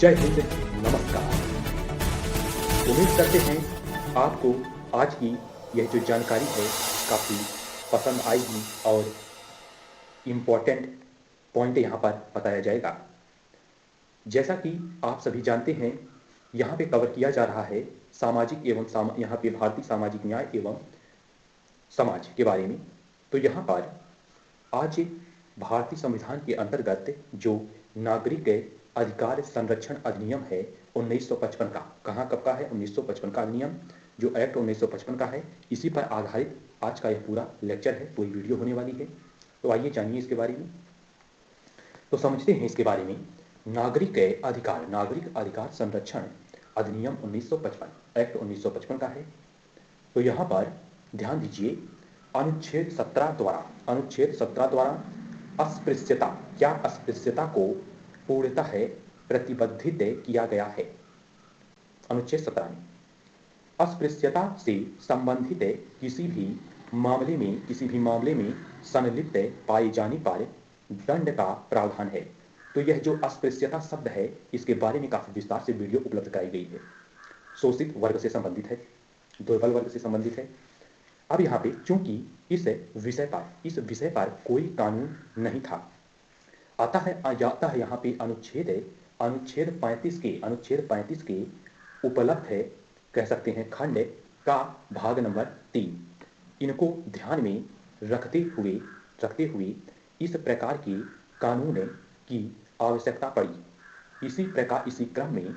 जय हिंद, नमस्कार। उम्मीद करते हैं आपको आज की यह जो जानकारी है काफ़ी पसंद आएगी और इम्पोर्टेंट पॉइंट यहाँ पर बताया जाएगा। जैसा कि आप सभी जानते हैं, यहाँ पे कवर किया जा रहा है सामाजिक एवं यहाँ पे भारतीय सामाजिक न्याय एवं समाज के बारे में। तो यहाँ पर आज भारतीय संविधान के अंतर्गत जो नागरिक अधिकार संरक्षण अधिनियम है 1955 का, कहाँ कब का है, 1955 का अधिनियम, जो एक्ट 1955 का है, इसी पर आधारित आज का यह पूरा लेक्चर है, पूरी वीडियो होने वाली है। तो आइए जानिए इसके बारे में। तो समझते हैं इसके बारे में। नागरिक अधिकार संरक्षण अधिनियम 1955, एक्ट 1955 का है। तो यहाँ पर ध्यान दीजिए, अनुच्छेद 17 द्वारा अस्पृश्यता को पूर्णतः प्रतिबंधित किया गया है। अनुच्छेद 17 में अस्पृश्यता से संबंधित किसी भी मामले में संलिप्त पाए जाने पर दंड का प्रावधान है। तो यह जो अस्पृश्यता शब्द है, इसके बारे में काफी विस्तार से वीडियो उपलब्ध कराई गई है। शोषित वर्ग से संबंधित है, दुर्बल वर्ग से संबंधित है। अब यहाँ पे चूंकि इस विषय पर कोई कानून नहीं था, अतः यहाँ पे अनुच्छेद 35 के उपलब्ध है, कह सकते हैं, खंड का भाग नंबर 3, इनको ध्यान में रखते हुए इस प्रकार के कानून की आवश्यकता पड़ी। इसी क्रम में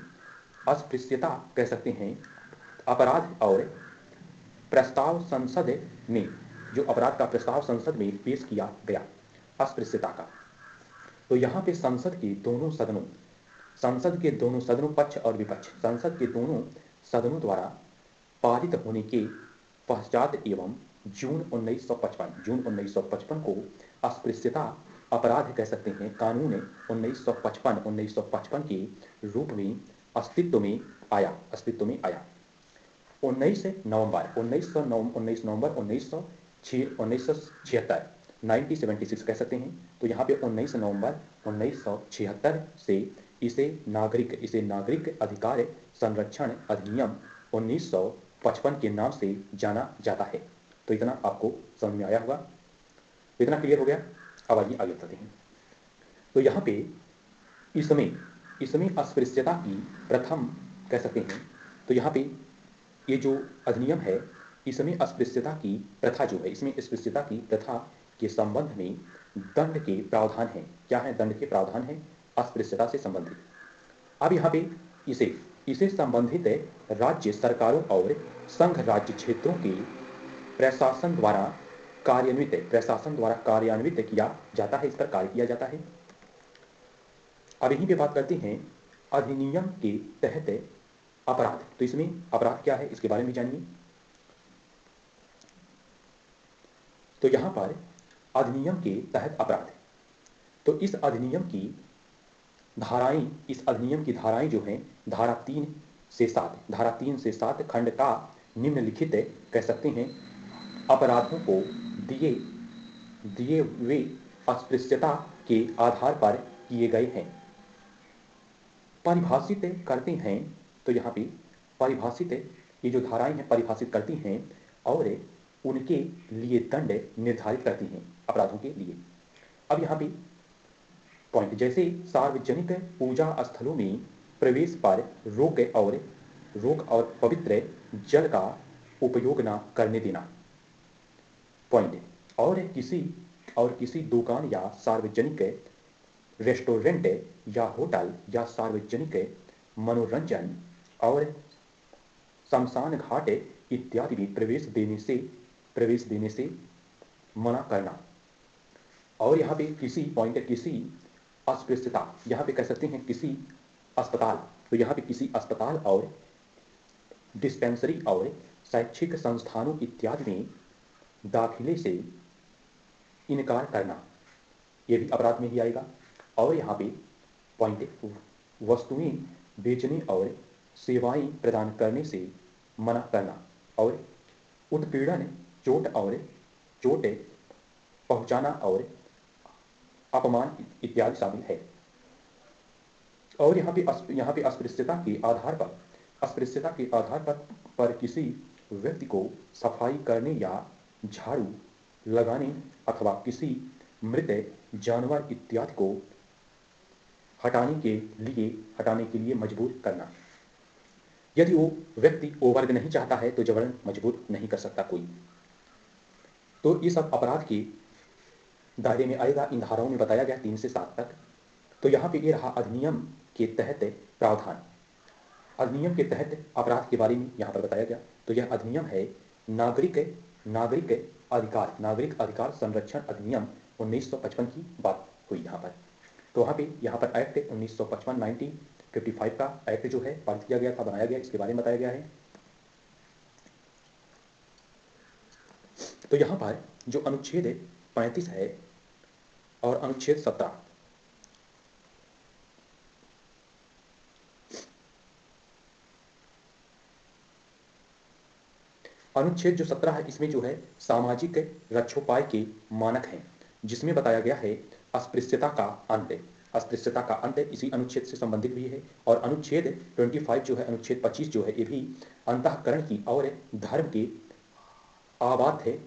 अस्पृश्यता, कह सकते हैं, अपराध और प्रस्ताव संसद में जो अपराध का प्रस्ताव संसद में पेश किया गया अस्पृश्यता का। तो यहाँ पे संसद के दोनों सदनों पक्ष और विपक्ष, संसद के दोनों सदनों द्वारा पारित होने के पश्चात एवं जून 1955 को अस्पृश्यता अपराध, कह सकते हैं, कानून 1955 के रूप में अस्तित्व में आया। 19 नवंबर 1976, 1976 कह सकते हैं। तो यहाँ पे 19 नवंबर 1976 से इसे नागरिक अधिकार संरक्षण अधिनियम 1955 के नाम से जाना जाता है। तो इतना आपको समझ में आया होगा, तो इतना क्लियर हो गया। अब आइए आगे बढ़ते हैं। तो यहाँ पे इसमें अस्पृश्यता की प्रथम, कह सकते हैं, तो यहाँ पे ये जो अधिनियम है, इसमें अस्पृश्यता की प्रथा जो है, इसमें अस्पृश्यता की प्रथा के संबंध में दंड के प्रावधान हैं। क्या है? दंड के प्रावधान हैं अस्पृश्यता से संबंधित। अब यहाँ पे इसे संबंधित राज्य सरकारों और संघ राज्य क्षेत्रों के प्रशासन द्वारा कार्यान्वित किया जाता है, इस पर कार्य किया जाता है। अब यहीं पे बात करते हैं अधिनियम के तहत अपराध। तो इसमें अपराध क्या है, इसके बारे में जानिए। तो यहां पर अधिनियम के तहत अपराध, तो इस अधिनियम की धाराएं जो हैं, धारा 3 से 7 खंड का निम्नलिखित, कह सकते हैं, अपराधों को दिए हुए अस्पृश्यता के आधार पर किए गए हैं, परिभाषित करते हैं। तो यहाँ पे ये जो धाराएं हैं परिभाषित करती हैं और उनके लिए दंड निर्धारित करती हैं अपराधों के लिए। अब यहाँ पे पॉइंट, जैसे सार्वजनिक पूजा स्थलों में प्रवेश पर रोक और पवित्र जल का उपयोग न करने देना। पॉइंट, और किसी दुकान या सार्वजनिक रेस्टोरेंट या होटल या सार्वजनिक मनोरंजन और शमशान घाट इत्यादि में प्रवेश देने से मना करना। और यहाँ पे किसी अस्पृश्यता, यहाँ पे कह सकते हैं किसी अस्पताल, तो यहाँ पे किसी अस्पताल और डिस्पेंसरी और शैक्षिक संस्थानों इत्यादि में दाखिले से इनकार करना, ये भी अपराध में ही आएगा। और यहाँ पे पॉइंट, वस्तुएं बेचने और सेवाएं प्रदान करने से मना करना और उत्पीड़न, चोट पहुंचाना और अपमान इत्यादि शामिल है। और यहाँ पे अस्पृश्यता के आधार पर किसी व्यक्ति को सफाई करने या झाड़ू लगाने अथवा किसी मृत जानवर इत्यादि को हटाने के लिए मजबूर करना। यदि वो व्यक्ति वो वर्ग नहीं चाहता है तो जबरन मजबूर नहीं कर सकता कोई। तो ये सब अपराध के दायरे में आएगा। इन धाराओं में बताया गया 3 से 7 तक। तो यहाँ पे ये रहा अधिनियम के तहत प्रावधान। अधिनियम के तहत अपराध के बारे में यहाँ पर बताया गया। तो यह अधिनियम है नागरिक नागरिक अधिकार संरक्षण अधिनियम 1955 की बात हुई यहाँ पर। तो यहाँ पर एक्ट 1955 1955 का एक्ट जो है पारित किया गया था, बनाया गया, इसके बारे में बताया गया है। तो यहाँ पर जो अनुच्छेद 35 है और अनुच्छेद 17, अनुच्छेद जो 17 है इसमें जो है सामाजिक रक्षोपाय के मानक हैं, जिसमें बताया गया है अस्पृश्यता का अंत। अस्पृश्यता का अंत इसी अनुच्छेद से संबंधित भी है। और अनुच्छेद 25 जो है, अनुच्छेद 25 जो है, ये भी अंतःकरण की और धर्म के अबाध्य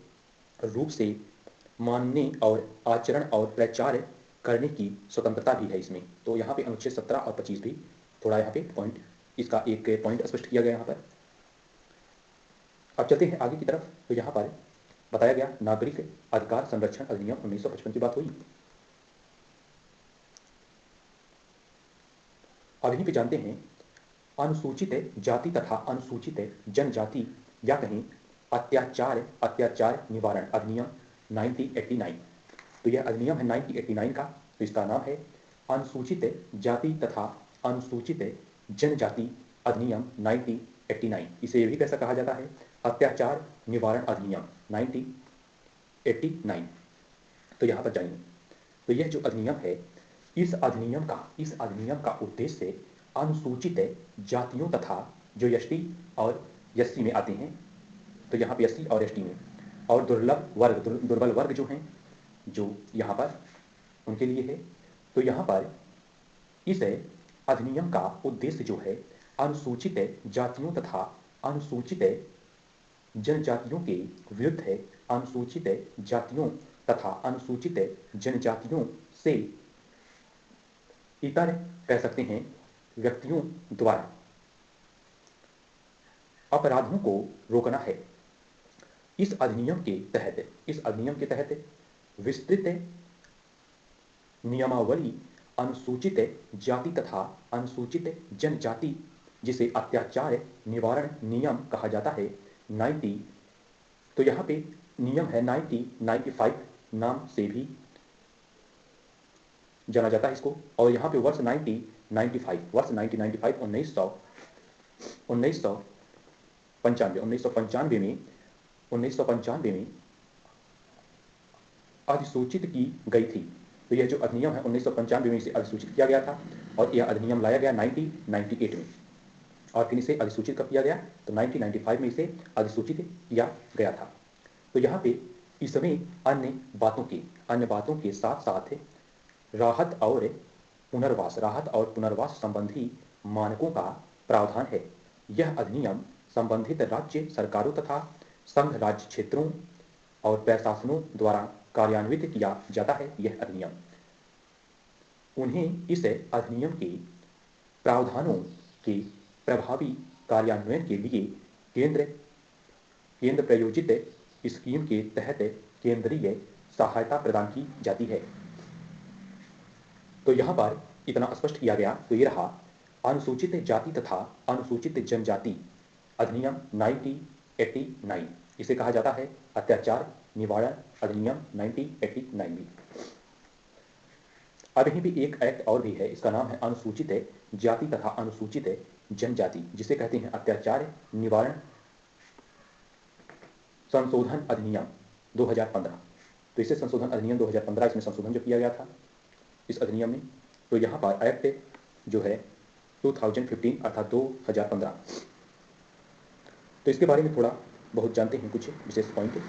रूप से मानने और आचरण और प्रचार करने की स्वतंत्रता भी है इसमें। तो यहाँ पे अनुच्छेद 17 और 25 भी थोड़ा यहाँ पे पॉइंट, इसका एक पॉइंट स्पष्ट किया गया यहाँ पर। अब चलते हैं आगे की तरफ। तो यहाँ पर बताया गया नागरिक अधिकार संरक्षण अधिनियम 1955 की बात हुई। अब यहीं पे जानते हैं अनुसूचित जाति तथा अनुसूचित जनजाति या कहीं अत्याचार निवारण अधिनियम 1989। तो यह अधिनियम है 1989 का। तो इसका नाम है अनुसूचित जाति तथा अनुसूचित जनजाति अधिनियम 1989। इसे ये भी कैसा कहा जाता है, अत्याचार निवारण अधिनियम 1989। तो यहाँ पर जानिए, तो यह जो अधिनियम है, इस अधिनियम का उद्देश्य अनुसूचित जातियों तथा जो एसटी और एससी में आते हैं, तो यहाँ पे एससी और एसटी में, और दुर्बल वर्ग जो हैं, जो यहाँ पर उनके लिए है। तो यहाँ पर इस अधिनियम का उद्देश्य जो है अनुसूचित जातियों तथा अनुसूचित जनजातियों के विरुद्ध है। अनुसूचित जातियों तथा अनुसूचित जनजातियों से इतर कह सकते हैं व्यक्तियों द्वारा अपराधों को रोकना है। इस अधिनियम के तहत विस्तृत नियमावली अनुसूचित जाति तथा अनुसूचित जनजाति, जिसे अत्याचार निवारण नियम कहा जाता है, 90, तो यहाँ पे नियम है 1995 नाम से भी जाना जाता है इसको। और यहाँ पे वर्ष 1995 1995 में अधिसूचित की गई थी। तो यह जो अधिनियम है 1995 में इसे अधिसूचित किया गया था और यह अधिनियम लाया गया 1998 में। और फिर इसे अधिसूचित कब किया गया, तो 1995 में इसे अधिसूचित किया गया था। तो यहाँ पे इसमें अन्य बातों के साथ साथ राहत और पुनर्वास संबंधी मानकों का प्रावधान है। यह अधिनियम संबंधित राज्य सरकारों तथा संघ राज्य क्षेत्रों और प्रशासनों द्वारा कार्यान्वित किया जाता है। यह अधिनियम उन्हें इस अधिनियम के प्रावधानों के प्रभावी कार्यान्वयन के लिए केंद्र प्रायोजित स्कीम के तहत केंद्रीय सहायता प्रदान की जाती है। तो यहाँ पर इतना स्पष्ट किया गया। तो ये रहा अनुसूचित जाति तथा अनुसूचित जनजाति अधिनियम 1989, इसे कहा जाता है अत्याचार निवारण अधिनियम 1989 भी। अब यहीं भी एक एक्ट और भी है, इसका नाम है अनुसूचित जाति तथा अनुसूचित जनजाति, जिसे कहते हैं अत्याचार निवारण संशोधन अधिनियम 2015। तो इसे संशोधन अधिनियम 2015, इसमें संशोधन जो किया गया था इस अधिनियम में। तो यहाँ पर एक्ट जो है 2015 अर्थात 2015। तो इसके बारे में थोड़ा बहुत जानते हैं, कुछ विशेष पॉइंट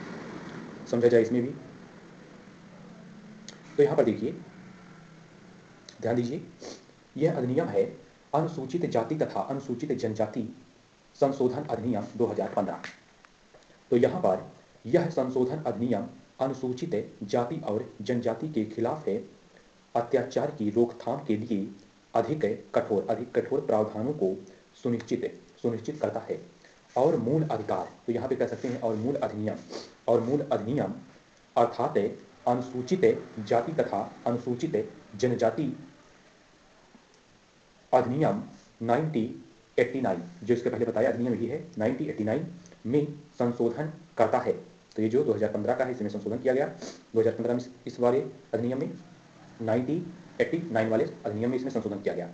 समझा जाए इसमें भी। तो यहाँ पर देखिए, ध्यान दीजिए, यह अधिनियम है अनुसूचित जाति तथा अनुसूचित जनजाति संशोधन अधिनियम 2015। तो यहाँ पर यह संशोधन अधिनियम अनुसूचित जाति और जनजाति के खिलाफ है अत्याचार की रोकथाम के लिए अधिक कठोर प्रावधानों को सुनिश्चित करता है। और मूल अधिकार, तो यहाँ पे कह सकते हैं और मूल अधिनियम अर्थात अनुसूचित जाति तथा अनुसूचित जनजाति अधिनियम 1989, जो इसके पहले बताया अधिनियम यही है, 1989 में संशोधन करता है। तो ये जो 2015 का है इसमें संशोधन किया गया, 2015 में इस वाले अधिनियम में 1989 वाले अधिनियम में इसमें संशोधन किया गया,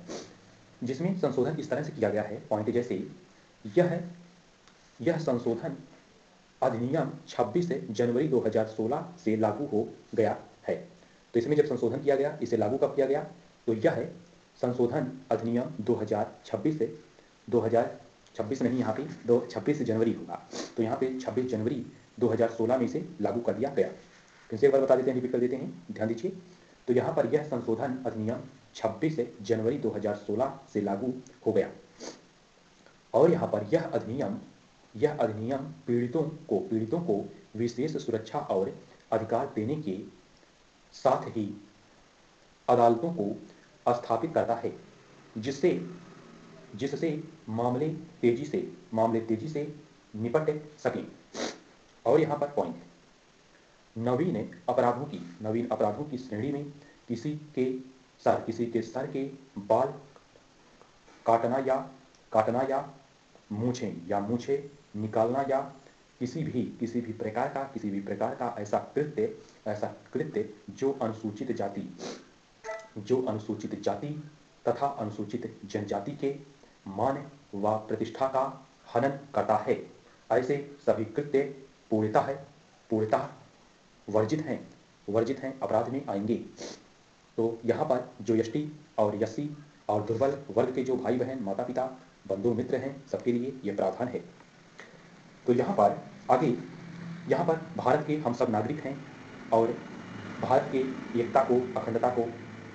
जिसमें संशोधन इस तरह से किया गया है पॉइंट जैसे यह संशोधन अधिनियम 26 जनवरी 2016 से लागू हो गया है। तो इसमें जब संशोधन किया गया, इसे लागू कब किया गया, तो यह संशोधन अधिनियम 2026 नहीं, यहाँ पे 26 जनवरी होगा, तो यहाँ पे 26 जनवरी 2016 में इसे लागू कर दिया गया। फिर से एक बार बता देते हैं, रिपीट कर देते हैं, ध्यान दीजिए। तो यहाँ पर यह संशोधन अधिनियम 26 जनवरी 2016 से लागू हो गया और यहाँ पर यह अधिनियम पीड़ितों को विशेष सुरक्षा और अधिकार देने के साथ ही अदालतों को स्थापित करता है, जिससे मामले तेजी से निपट सकें। और यहाँ पर पॉइंट, नवीन अपराधों की श्रेणी में किसी के सर के बाल काटना या मूछें निकालना या किसी भी प्रकार का ऐसा कृत्य जो अनुसूचित जाति तथा अनुसूचित जनजाति के मान व प्रतिष्ठा का हनन करता है, ऐसे सभी कृत्य पूर्णतः वर्जित हैं, अपराध में आएंगे। तो यहाँ पर जो एसटी और एससी और दुर्बल वर्ग के जो भाई बहन, माता पिता, बंधु मित्र हैं, सबके लिए यह प्रावधान है। तो यहाँ पर आगे, यहाँ पर भारत के हम सब नागरिक हैं और भारत के एकता को, अखंडता को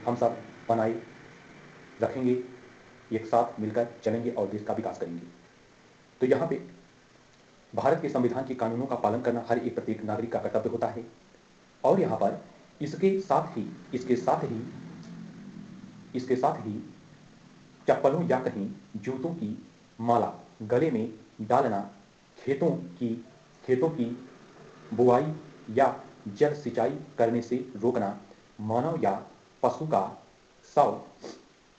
हम सब बनाए रखेंगे, एक साथ मिलकर चलेंगे और देश का विकास करेंगे। तो यहाँ पे भारत के संविधान के कानूनों का पालन करना हर एक प्रत्येक नागरिक का कर्तव्य होता है। और यहाँ पर इसके साथ ही चप्पलों या कहीं जूतों की माला गले में डालना, खेतों की बुआई या जल सिंचाई करने से रोकना, मानव या पशु का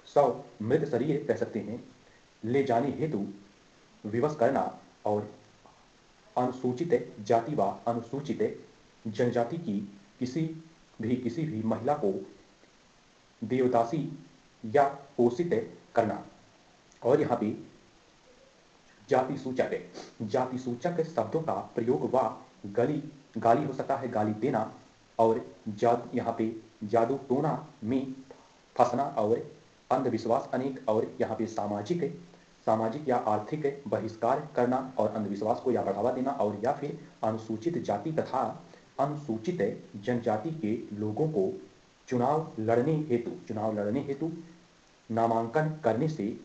शव मृत शरीर कह सकते हैं ले जाने हेतु विवश करना और अनुसूचित जाति व अनुसूचित जनजाति की किसी भी महिला को देवदासी या पोषित करना। और यहाँ पे जाति सूचक शब्दों का प्रयोग व गाली हो सकता है, गाली देना, और यहाँ पे जादू टोना में फंसना और अंधविश्वास अनेक, और यहाँ पे सामाजिक या आर्थिक बहिष्कार करना और अंधविश्वास को या बढ़ावा देना, और या फिर अनुसूचित जाति तथा अनुसूचित जनजाति के लोगों को चुनाव लड़ने हेतु नामांकन करने से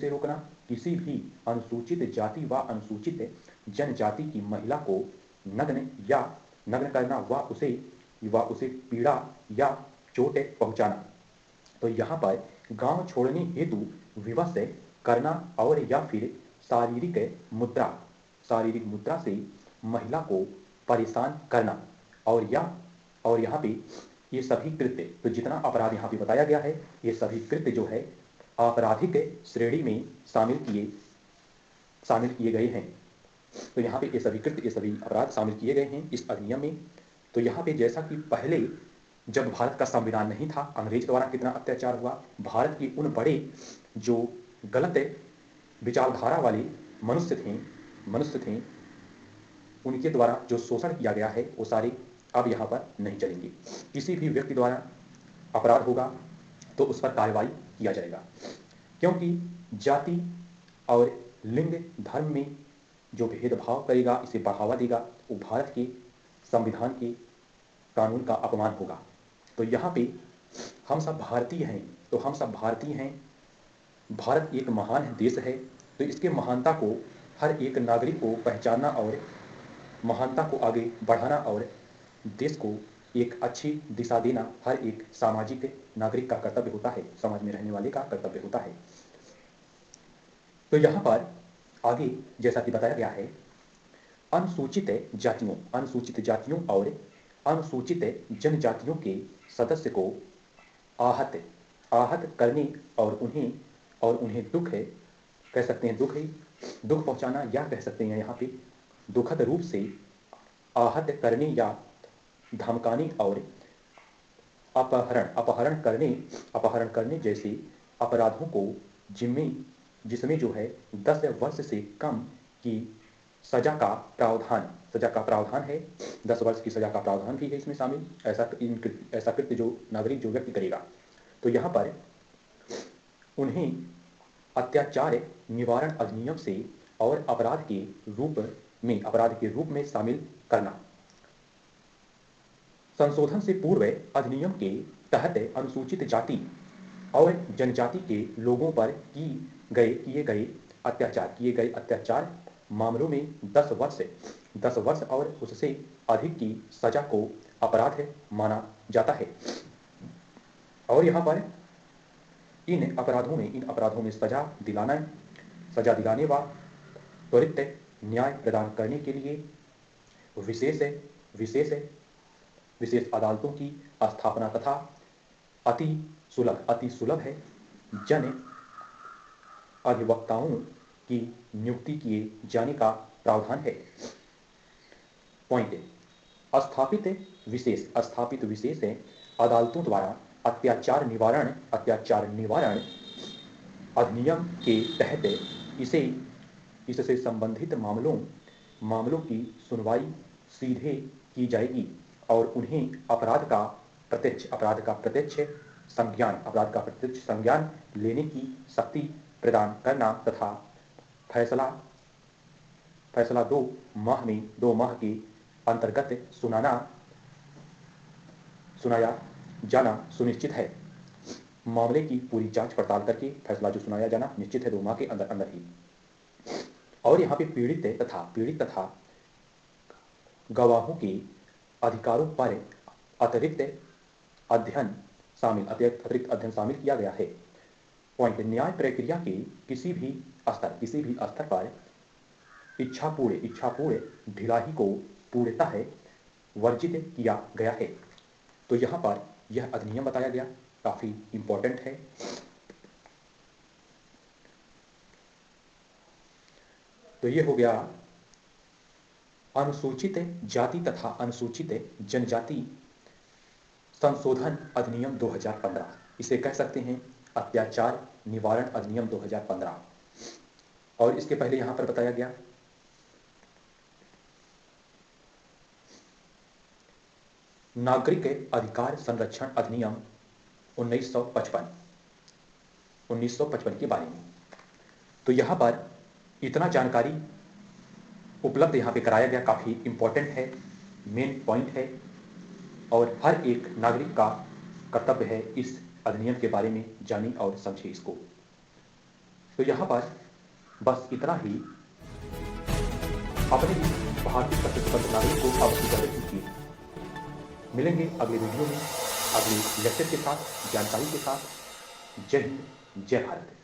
रोकना, किसी भी अनुसूचित जाति व अनुसूचित जनजाति की महिला को नग्न करना व उसे पीड़ा या चोट पहुंचाना। तो यहाँ पर गांव छोड़ने हेतु विवश करना और या फिर शारीरिक मुद्रा से महिला को परेशान करना। और यहाँ पे ये सभी कृत्य, तो जितना अपराध यहाँ पे बताया गया है, ये सभी कृत्य जो है आपराधिक श्रेणी में शामिल किए गए हैं। तो यहाँ पे ये सभी अपराध शामिल किए गए हैं इस अधिनियम में। तो यहाँ पे जैसा कि पहले जब भारत का संविधान नहीं था, अंग्रेज द्वारा कितना अत्याचार हुआ, भारत के उन बड़े जो गलत विचारधारा वाले मनुष्य थे उनके द्वारा जो शोषण किया गया है, वो सारे अब यहाँ पर नहीं चलेंगे। किसी भी व्यक्ति द्वारा अपराध होगा तो उस पर कार्रवाई किया जाएगा, क्योंकि जाति और लिंग धर्म में जो भेदभाव करेगा, इसे बढ़ावा देगा, वो भारत के संविधान के कानून का अपमान होगा। तो यहाँ पे हम सब भारतीय हैं, तो हम सब भारतीय हैं। भारत एक महान देश है, तो इसके महानता को हर एक नागरिक को पहचानना और महानता को आगे बढ़ाना और देश को एक अच्छी दिशा देना हर एक सामाजिक नागरिक का कर्तव्य होता है, समाज में रहने वाले का कर्तव्य होता है। तो यहाँ पर आगे जैसा कि बताया गया है, अनुसूचित जातियों और अनुसूचित जनजातियों के सदस्य को आहत करने और उन्हें दुख कह सकते हैं, दुख पहुंचाना, या कह सकते हैं यहाँ पे दुखद रूप से आहत करने या धमकाने और अपहरण करने जैसे अपराधों को जिसमें जो है 10 वर्ष से कम की सजा का प्रावधान है। 10 वर्ष की सजा का प्रावधान भी है इसमें शामिल, ऐसा कृत्य जो नागरिक जो व्यक्ति करेगा। तो यहाँ पर उन्हें अत्याचार निवारण अधिनियम से और अपराध के रूप में शामिल करना। संशोधन से पूर्व अधिनियम के तहत अनुसूचित जाति और जनजाति के लोगों पर किए गए अत्याचार मामलों में 10 वर्ष और उससे अधिक की सजा को अपराध माना जाता है। और यहाँ पर इन अपराधों में सजा दिलाने व त्वरित न्याय प्रदान करने के लिए विशेष अदालतों की स्थापना तथा अति सुलभ है जन अधिवक्ताओं की नियुक्ति किए जाने का प्रावधान है। पॉइंट, स्थापित विशेष अदालतों द्वारा अत्याचार निवारण अधिनियम के तहत इससे संबंधित मामलों की सुनवाई सीधे की जाएगी और उन्हें अपराध का प्रत्यक्ष संज्ञान लेने की शक्ति प्रदान करना तथा फैसला 2 माह के अंतर्गत सुनाया जाना सुनिश्चित है। मामले की पूरी जांच पड़ताल करके फैसला जो सुनाया जाना निश्चित है 2 माह के अंदर ही। और यहाँ पे पीड़ित तथा गवाहों के अधिकारों पर अतिरिक्त अध्ययन शामिल किया गया है। पॉइंट, न्याय प्रक्रिया के किसी भी स्तर पर इच्छापूर्ण ढिलाई को पूर्णतः वर्जित किया गया है। तो यहाँ पर यह अधिनियम बताया गया, काफी इंपॉर्टेंट है। तो ये हो गया अनुसूचित जाति तथा अनुसूचित जनजाति संशोधन अधिनियम 2015, इसे कह सकते हैं अत्याचार निवारण अधिनियम 2015। और इसके पहले यहां पर बताया गया नागरिक अधिकार संरक्षण अधिनियम 1955 के बारे में। तो यहां पर इतना जानकारी उपलब्ध यहाँ पे कराया गया, काफ़ी इम्पोर्टेंट है, मेन पॉइंट है और हर एक नागरिक का कर्तव्य है इस अधिनियम के बारे में जाने और समझे इसको। तो यहाँ पर बस इतना ही, अपने भारतीय सशस्त्र नागरिक को अवश्य कीजिए। मिलेंगे अगले वीडियो में अगले लेक्चर के साथ, जानकारी के साथ। जय हिंद, जय भारत।